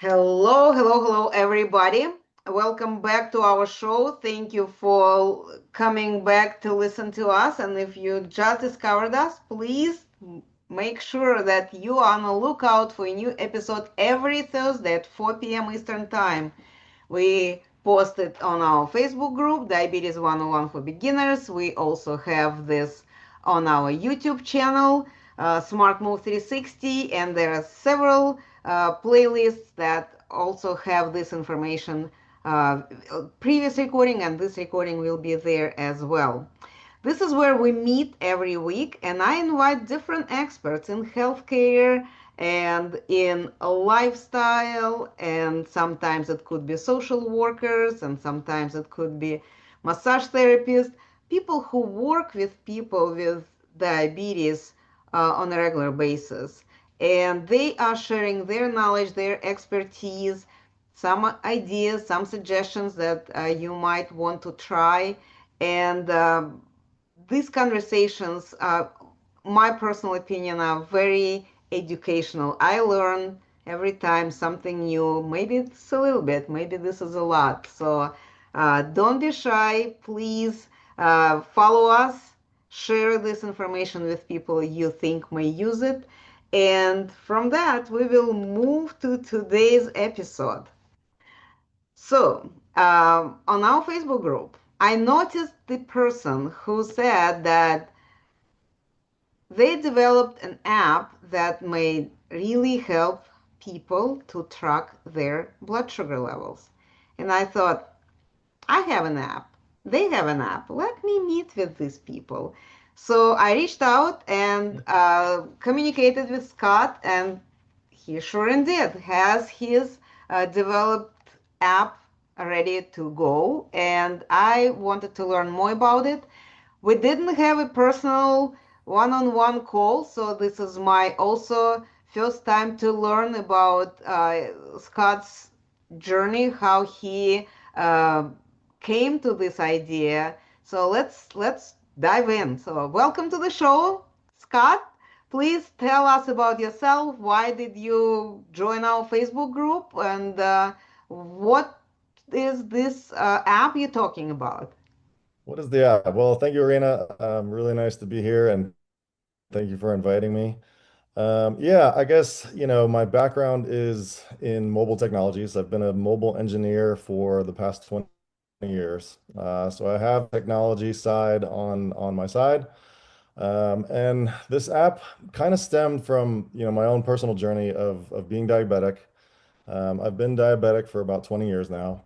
Hello, hello, hello, everybody. Welcome back to our show. Thank you for coming back to listen to us. And if you just discovered us, please make sure that you are on the lookout for a new episode every Thursday at 4 p.m. Eastern Time. We post it on our Facebook group, Diabetes 101 for Beginners. We also have this on our YouTube channel, Smart Move 360, and there are several playlists that also have this information. Previous recording and this recording will be there as well. This is where we meet every week, and I invite different experts in healthcare and in a lifestyle, and sometimes it could be social workers, and sometimes it could be massage therapists, people who work with people with diabetes on a regular basis. And they are sharing their knowledge, their expertise, some ideas, some suggestions that you might want to try. And these conversations, my personal opinion, are very educational. I learn every time something new. Maybe it's a little bit, maybe this is a lot. So don't be shy. Please follow us, share this information with people you think may use it. And from that, we will move to today's episode. So, on our Facebook group, I noticed the person who said that they developed an app that may really help people to track their blood sugar levels. And I thought, I have an app. They have an app. Let me meet with these people. So I reached out and communicated with Scott, and he sure indeed has his developed app ready to go. And I wanted to learn more about it. We didn't have a personal one-on-one call, so this is my also first time to learn about Scott's journey, how he uh, came to this idea. So let's dive in. So welcome to the show, Scott. Please tell us about yourself. Why did you join our Facebook group, and what is this app you're talking about? What is the app? Well, thank you, Arena. Really nice to be here, and thank you for inviting me. Yeah, I guess, my background is in mobile technologies. I've been a mobile engineer for the past 20 years. So I have technology side on my side. And this app kind of stemmed from, my own personal journey of being diabetic. I've been diabetic for about 20 years now.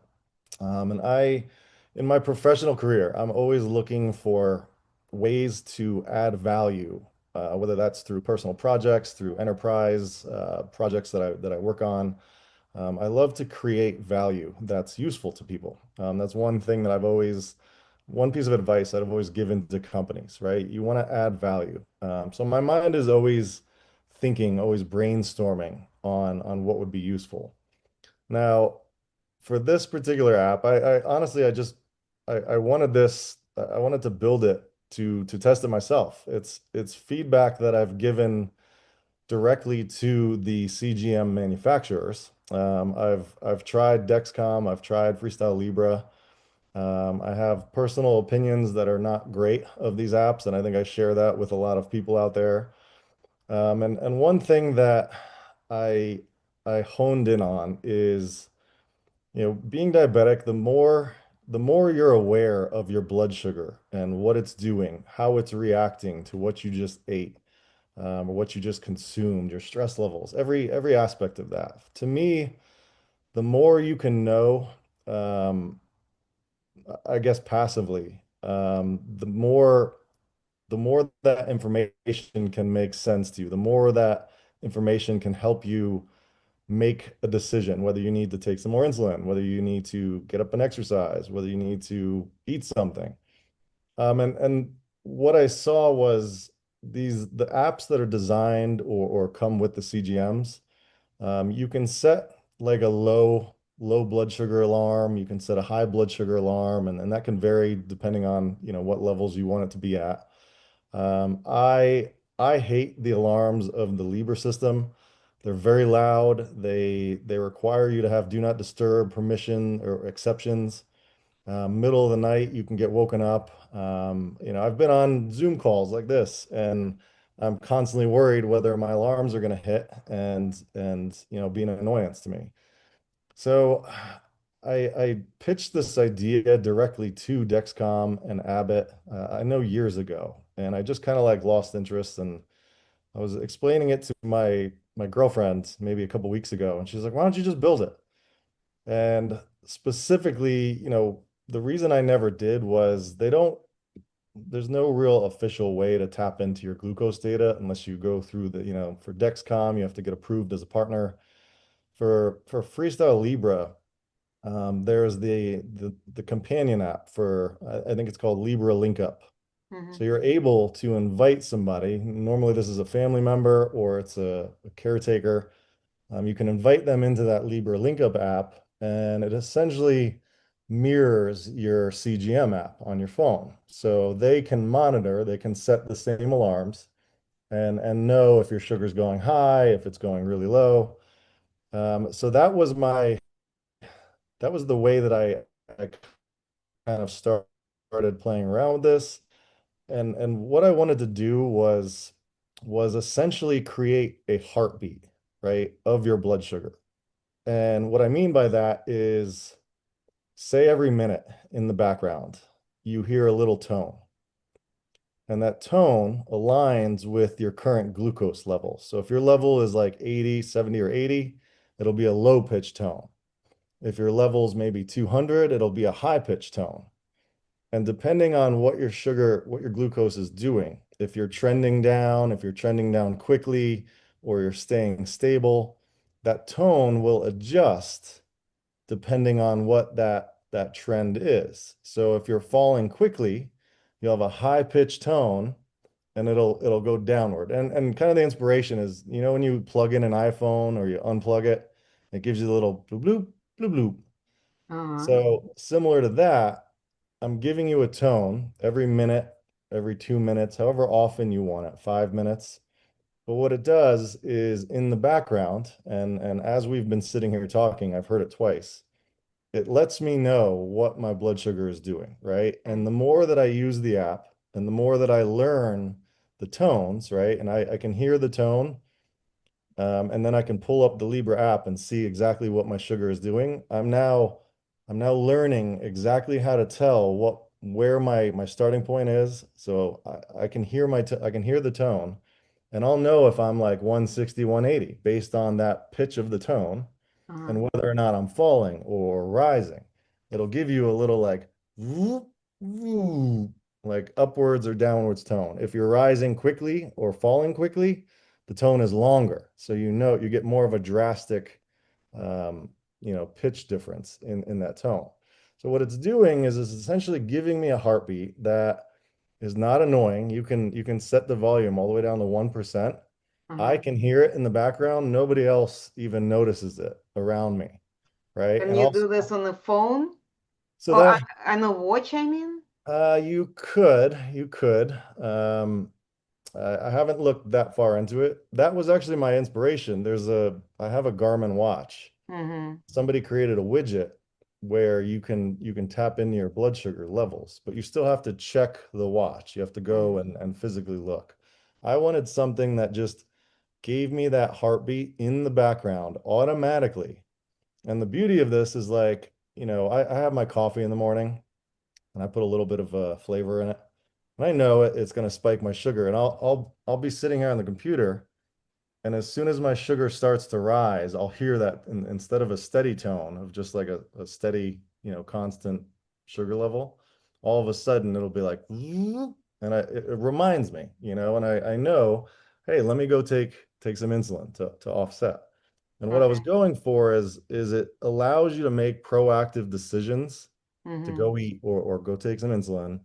In my professional career, I'm always looking for ways to add value, whether that's through personal projects, through enterprise projects that I work on. I love to create value that's useful to people. That's one thing that one piece of advice that I've always given to companies, right? You want to add value. So my mind is always thinking, always brainstorming on what would be useful. Now, for this particular app, I honestly, I wanted I wanted to build it to test it myself. It's feedback that I've given directly to the CGM manufacturers. I've tried Dexcom, I've tried Freestyle Libre. I have personal opinions that are not great of these apps, and I think I share that with a lot of people out there. And one thing that I I honed in on is being diabetic, the more you're aware of your blood sugar and what it's doing, how it's reacting to what you just ate, or what you just consumed, your stress levels, every aspect of that. To me, the more you can know, um, I guess passively, the more that information can make sense to you, the more that information can help you make a decision, whether you need to take some more insulin, whether you need to get up and exercise, whether you need to eat something. And what I saw was the apps that are designed or come with the CGMs. You can set like a low blood sugar alarm. You can set a high blood sugar alarm, and that can vary depending on what levels you want it to be at. I hate the alarms of the Libre system. They're very loud. They require you to have do not disturb permission or exceptions. Middle of the night, you can get woken up. I've been on Zoom calls like this, and I'm constantly worried whether my alarms are going to hit and be an annoyance to me. So I pitched this idea directly to Dexcom and Abbott, I know years ago, and I just kind of like lost interest. And I was explaining it to my girlfriend maybe a couple weeks ago, and she's like, "Why don't you just build it?" And specifically, the reason I never did was there's no real official way to tap into your glucose data unless you go through for Dexcom, you have to get approved as a partner. For Freestyle Libre, there's the companion app for, I think it's called Libre Link Up. Mm-hmm. So you're able to invite somebody. Normally, this is a family member or it's a caretaker. You can invite them into that Libre Link Up app, and it essentially mirrors your CGM app on your phone. So they can monitor, they can set the same alarms and know if your sugar's going high, if it's going really low. So that was the way that I kind of started playing around with this. And what I wanted to do was essentially create a heartbeat, right, of your blood sugar. And what I mean by that is, say every minute in the background, you hear a little tone, and that tone aligns with your current glucose level. So if your level is like 80, 70, or 80, it'll be a low pitch tone. If your level's maybe 200, it'll be a high pitch tone. And depending on what your glucose is doing, if you're trending down, if you're trending down quickly, or you're staying stable, that tone will adjust depending on what that trend is. So if you're falling quickly, you'll have a high pitched tone and it'll go downward. And kind of the inspiration is, when you plug in an iPhone or you unplug it, it gives you a little bloop bloop bloop bloop. Uh-huh. So similar to that, I'm giving you a tone every minute, every 2 minutes, however often you want it, 5 minutes. But what it does is in the background, and as we've been sitting here talking, I've heard it twice. It lets me know what my blood sugar is doing, right? Okay. And the more that I use the app and the more that I learn the tones, right? And I can hear the tone, and then I can pull up the Libre app and see exactly what my sugar is doing. I'm now learning exactly how to tell where my starting point is. So I can hear I can hear the tone, and I'll know if I'm like 160, 180 based on that pitch of the tone Uh-huh. and whether or not I'm falling or rising. It'll give you a little like like upwards or downwards tone. If you're rising quickly or falling quickly, the tone is longer. So you get more of a drastic pitch difference in that tone. So what it's doing is it's essentially giving me a heartbeat that is not annoying. You can set the volume all the way down to 1%. I Uh-huh. can hear it in the background. Nobody else even notices it around me, right? Can And you also, do this on the phone? so Or that on a watch, I mean? you could. I haven't looked that far into it. That was actually my inspiration. I have a Garmin watch. Mm-hmm. Somebody created a widget where you can tap into your blood sugar levels, but you still have to check the watch. You have to go Mm-hmm. and physically look. I wanted something that just gave me that heartbeat in the background automatically. And the beauty of this is like, I have my coffee in the morning and I put a little bit of flavor in it. And I know it's going to spike my sugar, and I'll be sitting here on the computer, and as soon as my sugar starts to rise, I'll hear that instead of a steady tone of just like a steady, constant sugar level, all of a sudden it'll be like, and it reminds me, and I know, hey, let me go take some insulin to offset. And what I was Okay. going for is it allows you to make proactive decisions to Mm-hmm. go eat or go take some insulin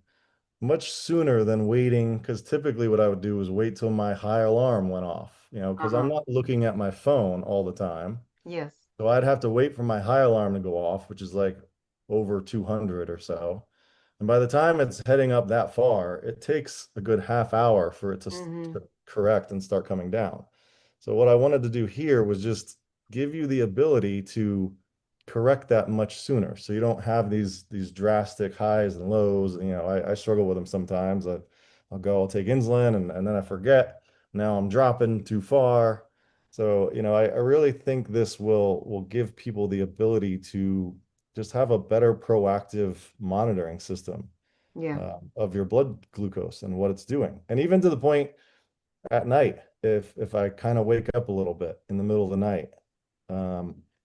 much sooner than waiting, because typically what I would do is wait till my high alarm went off, because I'm Uh-huh. not looking at my phone all the time. Yes. So I'd have to wait for my high alarm to go off, which is like over 200 or so. And by the time it's heading up that far, it takes a good half hour for it to Mm-hmm. correct and start coming down. So what I wanted to do here was just give you the ability to correct that much sooner. So you don't have these drastic highs and lows. I struggle with them sometimes. I'll take insulin and then I forget. Now I'm dropping too far. So, I really think this will give people the ability to just have a better proactive monitoring system Yeah. of your blood glucose and what it's doing. And even to the point at night, if I kind of wake up a little bit in the middle of the night,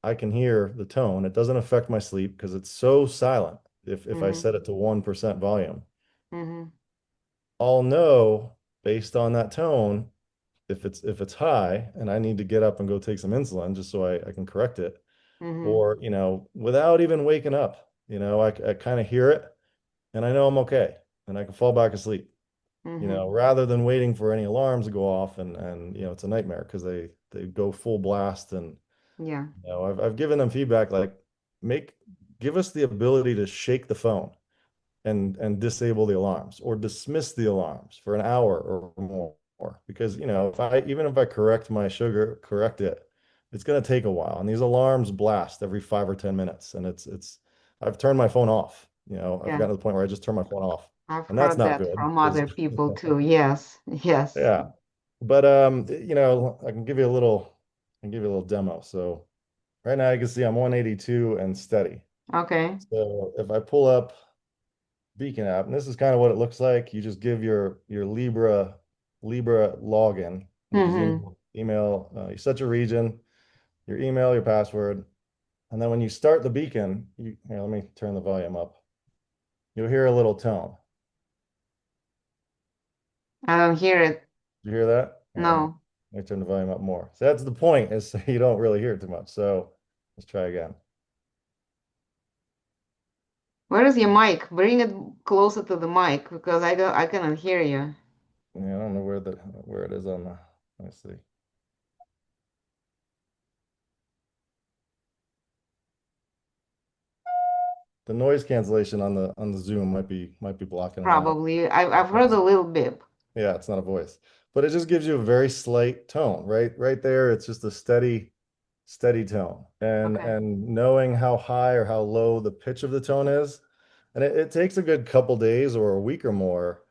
I can hear the tone. It doesn't affect my sleep because it's so silent. If I Mm-hmm. set it to 1% volume, Mm-hmm. I'll know based on that tone if it's high and I need to get up and go take some insulin just so I can correct it. Mm-hmm. Or, without even waking up, I kind of hear it and I know I'm okay and I can fall back asleep. Mm-hmm. Rather than waiting for any alarms to go off and it's a nightmare because they go full blast and Yeah. I've given them feedback like make give us the ability to shake the phone and disable the alarms or dismiss the alarms for an hour or more because if I even if I correct my sugar, correct it, it's going to take a while and these alarms blast every 5 or 10 minutes and it's I've turned my phone off. I've Yeah. gotten to the point where I just turn my phone off I've and that's heard not that good from because other people too. Yes. Yes. yeah. But I can give you a little demo. So right now you can see I'm 182 and steady. Okay. So if I pull up Beacon app, and this is kind of what it looks like, you just give your Libre login, which is Mm-hmm. you set your region, your email, your password, and then when you start the beacon, here, let me turn the volume up. You'll hear a little tone. I don't hear it. Did you hear that? Here, No. let me turn the volume up more. So that's the point, is so you don't really hear it too much. So let's try again. Where is your mic? Bring it closer to the mic because I cannot hear you. Yeah, I don't know where it is on the. Let me see. The noise cancellation on the Zoom might be blocking it out. Probably. I've heard a little bit. Yeah, it's not a voice, but it just gives you a very slight tone, right? Right there, it's just a steady tone, and Okay. and knowing how high or how low the pitch of the tone is, and it takes a good couple days or a week or more.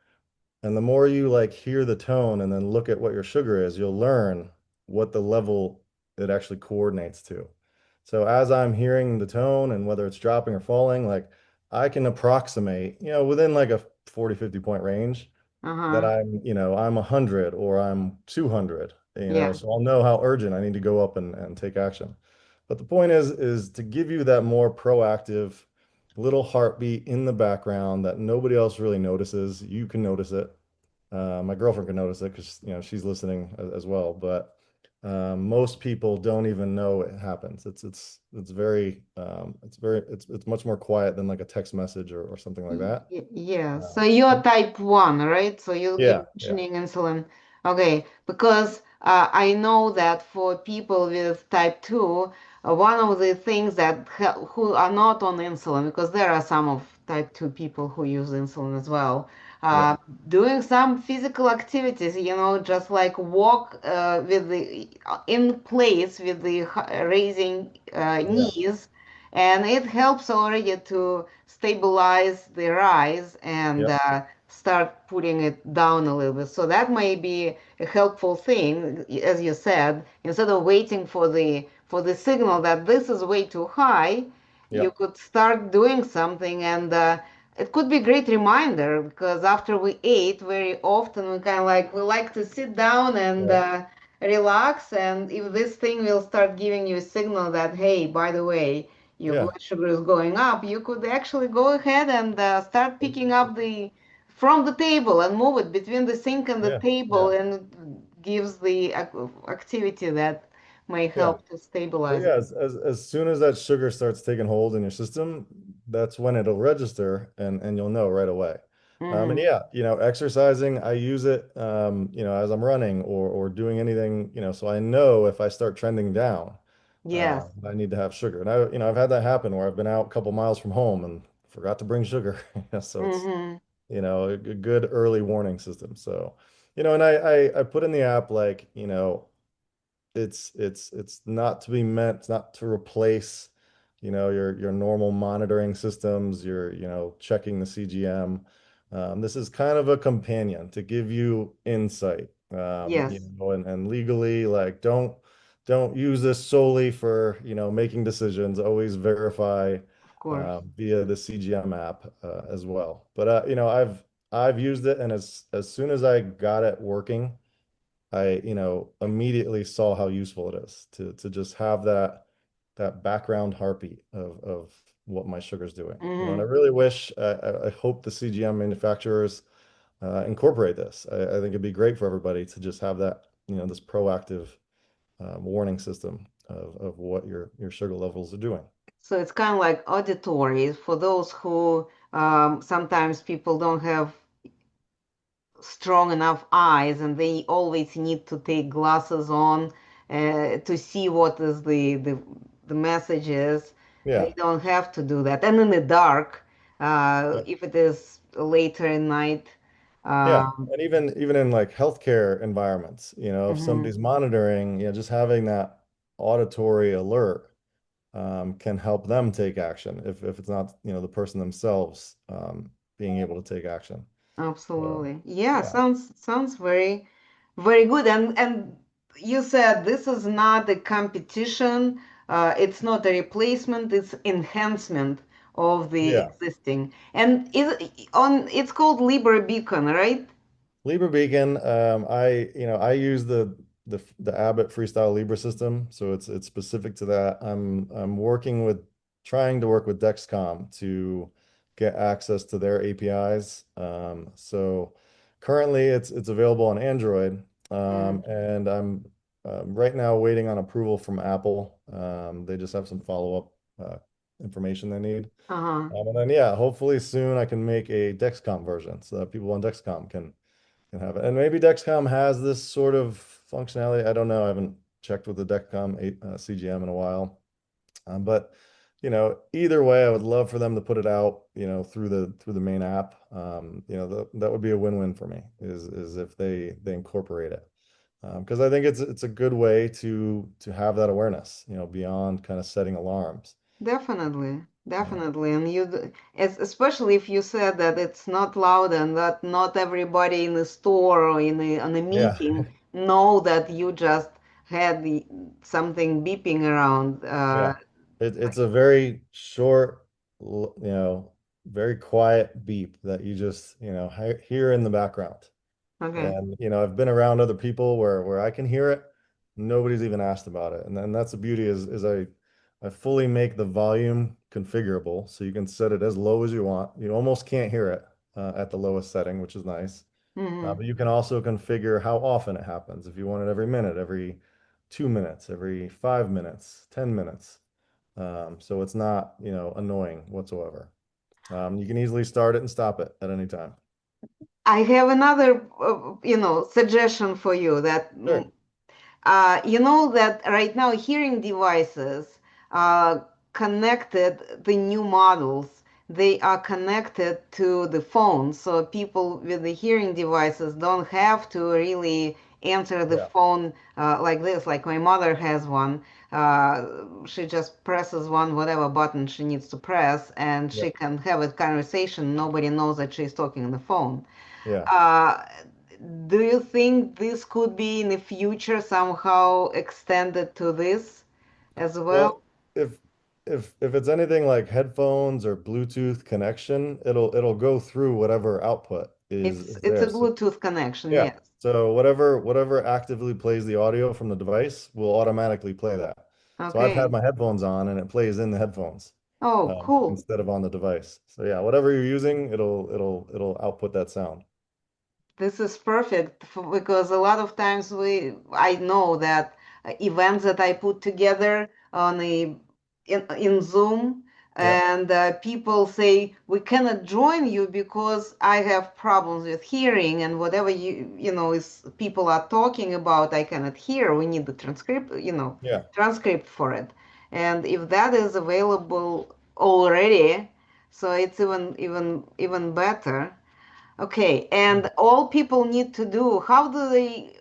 And the more you like hear the tone and then look at what your sugar is, you'll learn what the level it actually coordinates to. So as I'm hearing the tone and whether it's dropping or falling, like I can approximate, within like a 40, 50 point range that Uh-huh. I'm 100 or I'm 200, Yeah. so I'll know how urgent I need to go up and take action. But the point is to give you that more proactive little heartbeat in the background that nobody else really notices. You can notice it. My girlfriend can notice it because she's listening as well. But most people don't even know it happens. It's much more quiet than like a text message or something like that. Yeah, Uh, so you're type 1, right? So you're yeah, yeah, mentioning insulin. Okay, because I know that for people with type 2, one of the things that who are not on insulin, because there are some of type 2 people who use insulin as well, yeah, uh, doing some physical activities, just like walk with the in place with the raising yeah, knees, and it helps already to stabilize the rise and yeah, start putting it down a little bit. So that may be a helpful thing, as you said, instead of waiting for the signal that this is way too high, yeah, you could start doing something, and it could be a great reminder because after we ate, very often we like to sit down and yeah, relax, and if this thing will start giving you a signal that, hey, by the way, your yeah, blood sugar is going up, you could actually go ahead and start picking up the from the table and move it between the sink and the yeah, table, yeah, and it gives the activity that may yeah. help to But stabilize yeah, it. as soon as that sugar starts taking hold in your system, that's when it'll register and you'll know right away. And Mm-hmm. yeah, exercising, I use it, as I'm running or doing anything, so I know if I start trending down, Yes. I need to have sugar. And I've had that happen where I've been out a couple miles from home and forgot to bring sugar. So it's, Mm-hmm. a good early warning system. So, and I put in the app like, it's not to be meant, it's not to replace, your normal monitoring systems, your, checking the CGM. This is kind of a companion to give you insight. Yes, And legally, like, don't use this solely for, making decisions. Always verify of course. via the CGM app as well. But I've used it, and as soon as I got it working, I, immediately saw how useful it is to just have that background heartbeat of what my sugar's doing. And I Hmm. really wish, I hope the CGM manufacturers incorporate this. I think it'd be great for everybody to just have that, this proactive warning system of what your sugar levels are doing. So it's kind of like auditory for those who sometimes people don't have strong enough eyes and they always need to take glasses on to see what is the messages. They Yeah. don't have to do that. And in the dark, Yeah. if it is later in night, Yeah. um, And even in like healthcare environments, if mhm, somebody's monitoring, just having that auditory alert can help them take action if it's not, the person themselves being able to take action. So, absolutely. Yeah, yeah. sounds very very good. And you said this is not a competition, it's not a replacement, it's enhancement of the Yeah. existing. And it's called Libre Beacon, right? Libre Beacon, I use the Abbott Freestyle Libre system, so it's specific to that. I'm trying to work with Dexcom to get access to their APIs. So currently it's available on Android, Mm. and I'm right now waiting on approval from Apple. They just have some follow-up information they need. Uh-huh. And then yeah, hopefully soon I can make a Dexcom version so that people on Dexcom can have it. And maybe Dexcom has this sort of functionality. I don't know. I haven't checked with the Dexcom CGM in a while. But either way, I would love for them to put it out, through the main app. That would be a win-win for me is if they incorporate it. Because I think it's a good way to have that awareness, beyond kind of setting alarms. Definitely, Yeah. definitely. And especially if you said that it's not loud and that not everybody in the store or on a Yeah. meeting know that you just had something beeping around. Yeah. It's a very short, very quiet beep that you just, hear in the background. Okay. And, I've been around other people where I can hear it. Nobody's even asked about it. And then that's the beauty is I fully make the volume configurable so you can set it as low as you want. You almost can't hear it at the lowest setting, which is nice. Hmm. But you can also configure how often it happens. If you want it every minute, every 2 minutes, every 5 minutes, 10 minutes. So it's not, annoying whatsoever. You can easily start it and stop it at any time. I have another, suggestion for you that Sure. you know that right now hearing devices connected, the new models, they are connected to the phone. So people with the hearing devices don't have to really answer the Yeah. phone like this, like my mother has one. She just presses one, whatever button she needs to press, and she Yep. can have a conversation. Nobody knows that she's talking on the phone. Yeah. Uh, do you think this could be in the future somehow extended to this as well? Well, if if it's anything like headphones or Bluetooth connection, it'll go through whatever output is It's a there. So Bluetooth connection, yeah. yes. So whatever actively plays the audio from the device will automatically play that. So I've had Okay. my headphones on and it plays in the headphones Oh, cool. instead of on the device. So yeah, whatever you're using, it'll output that sound. This is perfect because a lot of times I know that events that I put together on in Zoom, Yeah. and people say we cannot join you because I have problems with hearing, and whatever is people are talking about I cannot hear. We need the transcript, Yeah. transcript for it. And if that is available already, so it's even better. Okay, and all people need to do, how do they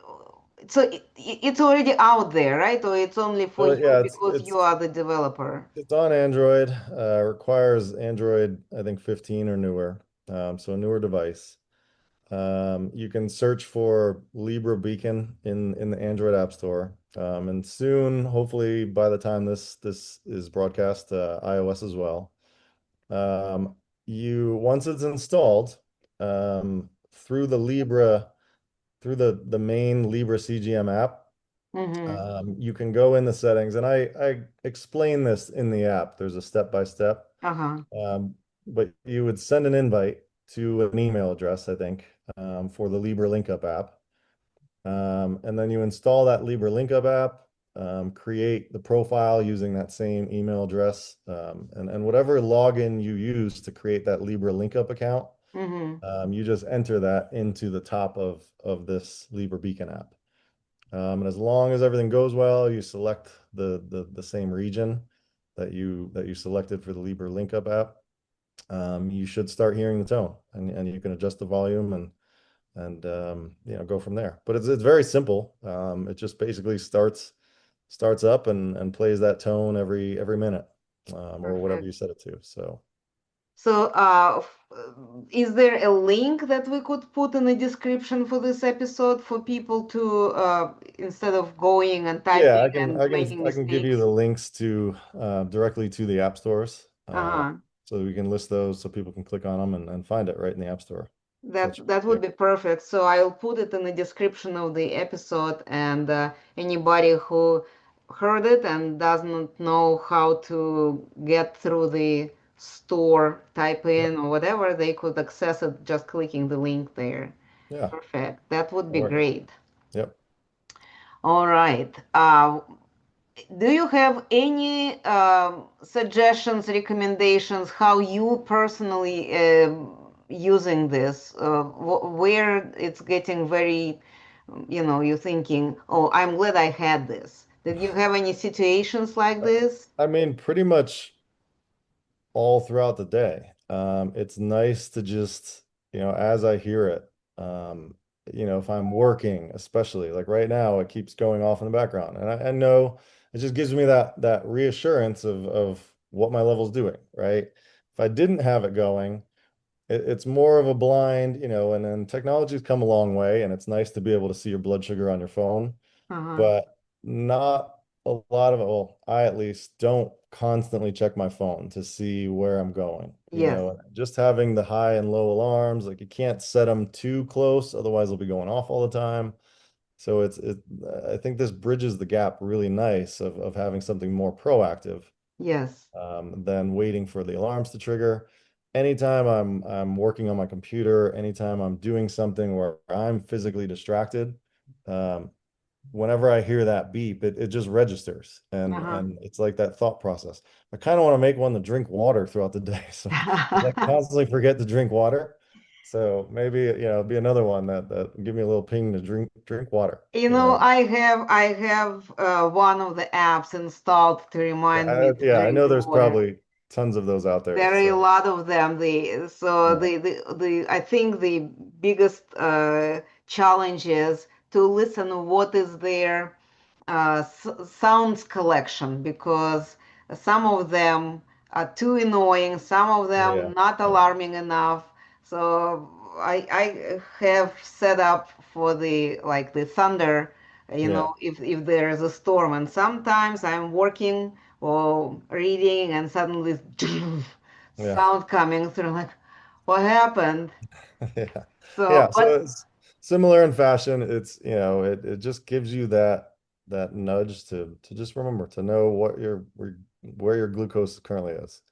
So it's already out there, right? Or it's only for So you yeah, because you are the developer? it's on Android. Requires Android, I think 15 or newer. So a newer device. You can search for Libre Beacon in the Android App Store. And soon, hopefully by the time this is broadcast, iOS as well. Um, you once it's installed, through the main Libre CGM app, Mm-hmm. you can go in the settings, and I explain this in the app. There's a step by step. Uh-huh. But you would send an invite to an email address, I think, for the Libre LinkUp app. And then you install that Libre LinkUp app, create the profile using that same email address, and whatever login you use to create that Libre LinkUp account, Mm-hmm. you just enter that into the top of this Libre Beacon app. And as long as everything goes well, you select the same region that you selected for the Libre LinkUp app. You should start hearing the tone, and you can adjust the volume and go from there. But it's very simple. It just basically starts up and plays that tone every minute, or whatever Perfect. you set it to. So So, is there a link that we could put in the description for this episode for people to, instead of going and yeah, typing I can and I can making I can give you the mistakes? links to directly to the app stores, Uh-huh. so we can list those so people can click on them and find it right in the app store. So that should That be would good. be perfect. So I'll put it in the description of the episode, and anybody who heard it and doesn't know how to get through the store, type Yep. in or whatever, they could access it just clicking the link there. Yeah. Perfect. That would be Or great. yep. All right. Do you have any suggestions, recommendations, how you personally using this, where it's getting very, you're thinking, oh, I'm glad I had this. Did you have any situations like I this? I mean, pretty much all throughout the day. It's nice to just, as I hear it, if I'm working, especially like right now, it keeps going off in the background. And I know it just gives me that reassurance of what my level's doing, right? If I didn't have it going, it's more of a blind, and then technology's come a long way, and it's nice to be able to see your blood sugar on your phone, Uh-huh. but not a lot of it. Well, I at least don't constantly check my phone to see where I'm going. Yes. Just having the high and low alarms, like you can't set them too close, otherwise they'll be going off all the time. So I think this bridges the gap really nice of having something more proactive, Yes. than waiting for the alarms to trigger. Anytime I'm working on my computer, anytime I'm doing something where I'm physically distracted, um, whenever I hear that beep, it just registers, Uh-huh. and it's like that thought process. I kind of want to make one to drink water throughout the day, so I constantly forget to drink water. So maybe be another one that give me a little ping to drink water. I have one of the apps installed to remind me to I drink know the there's water. probably tons of those out there. There are a So lot of them. yeah, The I think the biggest challenge is to listen what is their sounds collection, because some of them are too annoying, some of yeah, them not yeah, alarming enough. So I have set up for the like the thunder, yeah, if there is a storm, and sometimes I'm working or reading and suddenly yeah. sound coming through, like, what happened? Yeah. So, Yeah. So but it's similar in fashion. It's, it just gives you that nudge to just remember to know where your glucose currently is.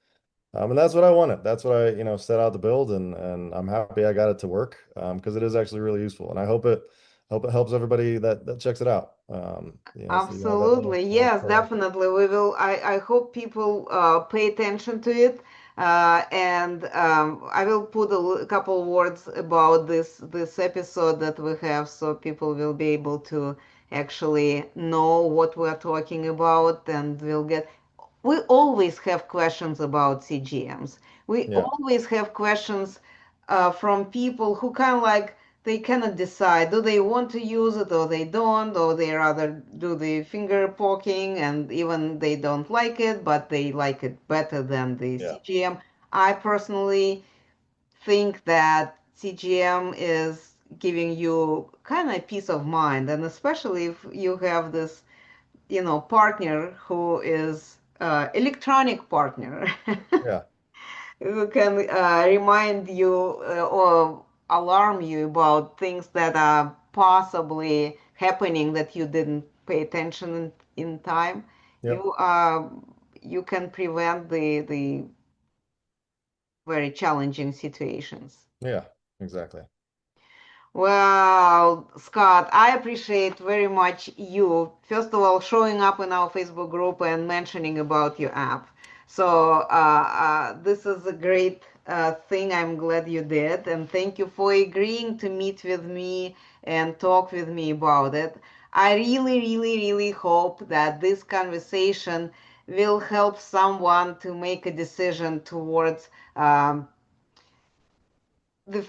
And that's what I wanted. That's what I, set out to build, and I'm happy I got it to work, because it is actually really useful. And I hope it helps everybody that checks it out. So you have that absolutely. more Yes, proactive. definitely. We will. I hope people pay attention to it. And I will put a couple words about this episode that we have, so people will be able to actually know what we're talking about, and will get. We always have questions about CGMs. We Yeah. always have questions from people who kind of like they cannot decide, do they want to use it or they don't, or they rather do the finger poking and even they don't like it, but they like it better than the Yeah. CGM. I personally think that CGM is giving you kind of peace of mind, and especially if you have this, partner who is electronic partner Yeah. who can remind you or alarm you about things that are possibly happening that you didn't pay attention in time. Yep. You can prevent the very challenging situations. Yeah. Exactly. Well, Scott, I appreciate very much you, first of all, showing up in our Facebook group and mentioning about your app. So this is a great thing. I'm glad you did. And thank you for agreeing to meet with me and talk with me about it. I really, really, really hope that this conversation will help someone to make a decision towards the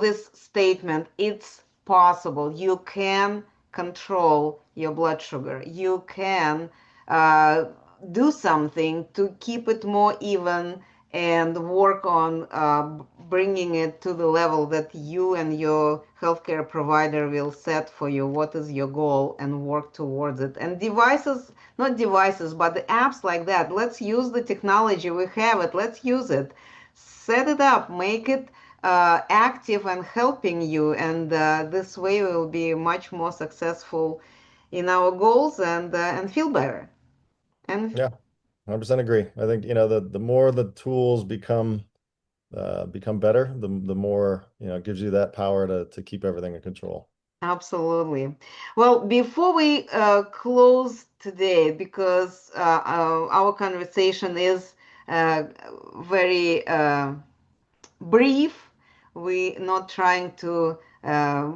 this statement, it's possible, you can control your blood sugar, you can uh, do something to keep it more even and work on bringing it to the level that you and your healthcare provider will set for you. What is your goal, and work towards it. And devices, not devices, but the apps like that, let's use the technology, we have it, let's use it, set it up, make it active and helping you, and this way we will be much more successful in our goals and feel better. And Yeah. 100% agree. I think, the more the tools become better, the more, it gives you that power to keep everything in control. absolutely. Well, before we close today, because our conversation is uh, very brief. We're not trying to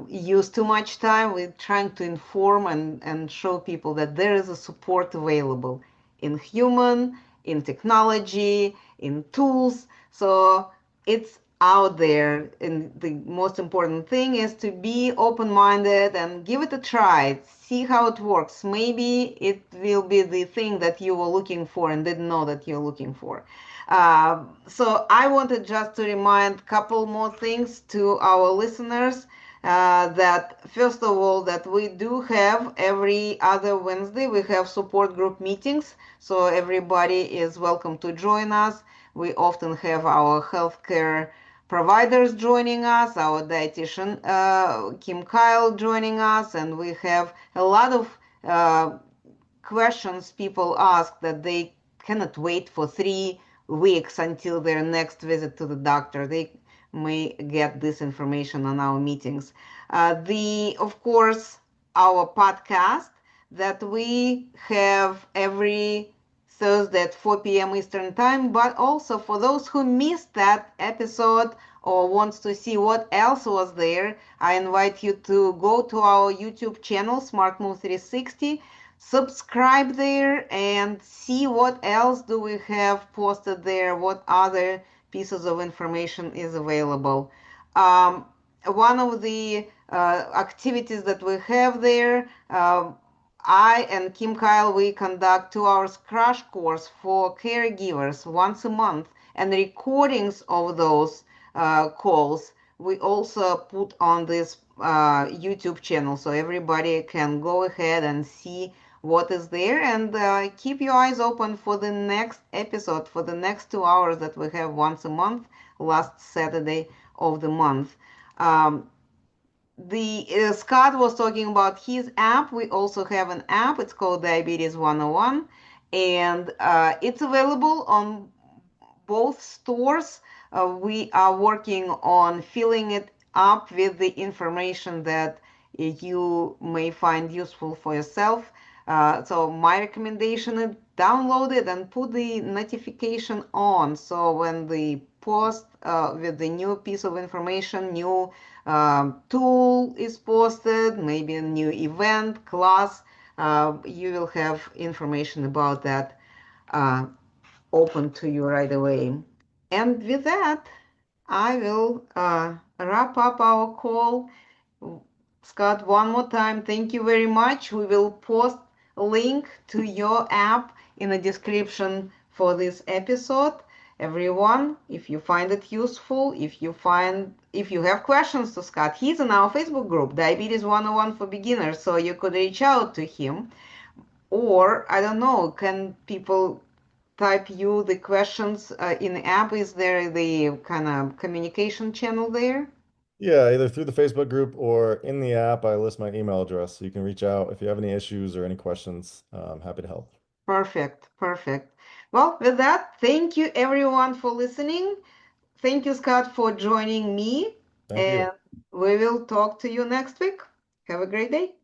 use too much time. We're trying to inform and show people that there is a support available in human, in technology, in tools. So it's out there. And the most important thing is to be open minded and give it a try. See how it works. Maybe it will be the thing that you were looking for and didn't know that you're looking for. So I wanted just to remind a couple more things to our listeners. That first of all, that we do have every other Wednesday, we have support group meetings. So everybody is welcome to join us. We often have our healthcare providers joining us, our dietitian Kim Kyle joining us, and we have a lot of questions people ask that they cannot wait for 3 weeks until their next visit to the doctor. They may get this information on our meetings. Of course, our podcast that we have every Thursday at 4 p.m. Eastern Time, but also for those who missed that episode or wants to see what else was there, I invite you to go to our YouTube channel, Smart Move 360, subscribe there and see what else do we have posted there, what other pieces of information is available. Um, One of the activities that we have there, I and Kim Kyle, we conduct 2 hours crash course for caregivers once a month, and recordings of those calls we also put on this YouTube channel, so everybody can go ahead and see what is there, and keep your eyes open for the next episode, for the next 2 hours that we have once a month, last Saturday of the month. Um, the Scott was talking about his app. We also have an app. It's called Diabetes 101, and it's available on both stores. We are working on filling it up with the information that you may find useful for yourself. So my recommendation is download it and put the notification on. So when the post with the new piece of information, new tool is posted, maybe a new event, class, you will have information about that uh, open to you right away. And with that, I will wrap up our call. Scott, one more time, thank you very much. We will post a link to your app in the description for this episode. Everyone, if you find it useful, if you have questions to Scott, he's in our Facebook group, Diabetes 101 for Beginners, so you could reach out to him. Or, I don't know, can people type you the questions in the app? Is there the kind of communication channel there? Yeah, either through the Facebook group or in the app, I list my email address. So you can reach out if you have any issues or any questions. I'm happy to help. Perfect, perfect. Well, with that, thank you everyone for listening. Thank you, Scott, for joining me, Thank you. and we will talk to you next week. Have a great day.